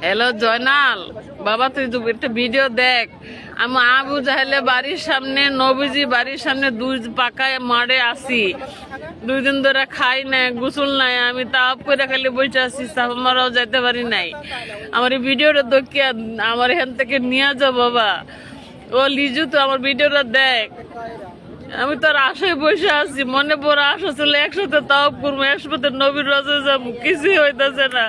Hello Joynal বাবা, তুই তো একটা ভিডিও দেখ। আমি আবু জাহেলে বাড়ির সামনে, নবীজি বাড়ির সামনে দুই পাকায় মারে আসি, 2 দিন ধরে খাই নাই, গোসল নাই, আমি তাপ করে খালি বসে আছি, সাফমারাও যাইতে পারি নাই। আমার এই ভিডিওটা দেখিয়া আমার এখান থেকে নিয়ে যাও বাবা। ও লিজু, তো আমার ভিডিওটা দেখ। আমি তোর আশায় বসে আছি, মনে বড় আশা ছিল একসাথে তাও করবো, একসাথে নবীর রাজে যাবো, কিছুই হইতেছে না।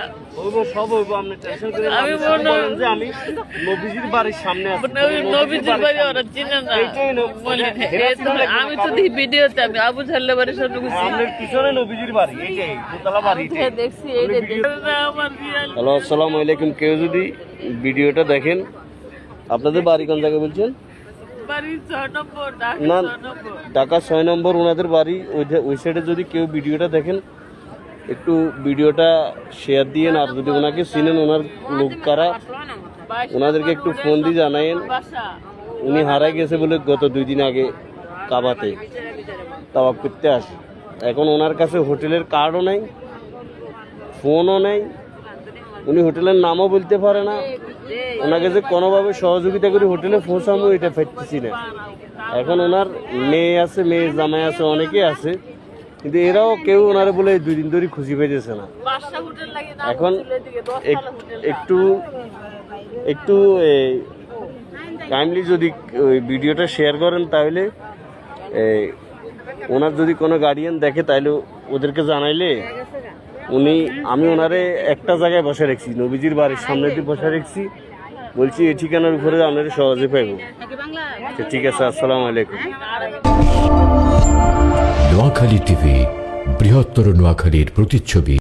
আমি নবীজির বাড়ির সামনে নবীজির বাড়ি ওরা চিনে না। আমি তো ভিডিওতে আমি আবু জাহেলের বাড়ির সামনে পিছনে নবীজির বাড়ি, এইটাই দোতলা বাড়ি দেখছি। হ্যালো, আসসালামু আলাইকুম। কেউ যদি ভিডিওটা দেখেন, আপনাদের বাড়ি কোন জায়গায় বলছেন? না, ঢাকা 6 নম্বর ওনাদের বাড়ি। ওই সাইডে যদি কেউ ভিডিওটা দেখেন, একটু ভিডিওটা শেয়ার দিয়েন। আর যদি ওনাকে চিনেন, ওনার লোক কারা, ওনাদেরকে একটু ফোন দিয়ে জানায়েন। উনি হারাই গেছে বলে গত 2 দিন আগে কাবাতে তাওয়াফ করতে আসে। এখন ওনার কাছে হোটেলের কার্ডও নেই, ফোনও নেই, উনি হোটেলের নামও বলতে পারে না। ওনাকে যে কোনোভাবে সহযোগিতা করে হোটেলে পৌঁছানো, এটা পাইতেছি না। এখন ওনার মেয়ে আছে, মেয়ে জামাই আছে, অনেকে আছে, কিন্তু এরাও কেউ ওনারে বলে 2 দিন ধরে খুঁজে পেয়েছে না। এখন একটু কাইন্ডলি যদি ওই ভিডিওটা শেয়ার করেন, তাহলে ওনার যদি কোনো গার্ডিয়ান দেখে, তাহলে ওদেরকে জানাইলে আমি ওনারে একটা জায়গায় বসে রাখছি, নবীজির বাড়ির সামনে দিয়ে বসে রাখছি। বলছি এই ঠিকানার উপরে আপনারা সহজে পাইব। ঠিক আছে, আসসালামু আলাইকুম। নোয়াখালী টিভি, বৃহত্তর নোয়াখালীর প্রতিচ্ছবি।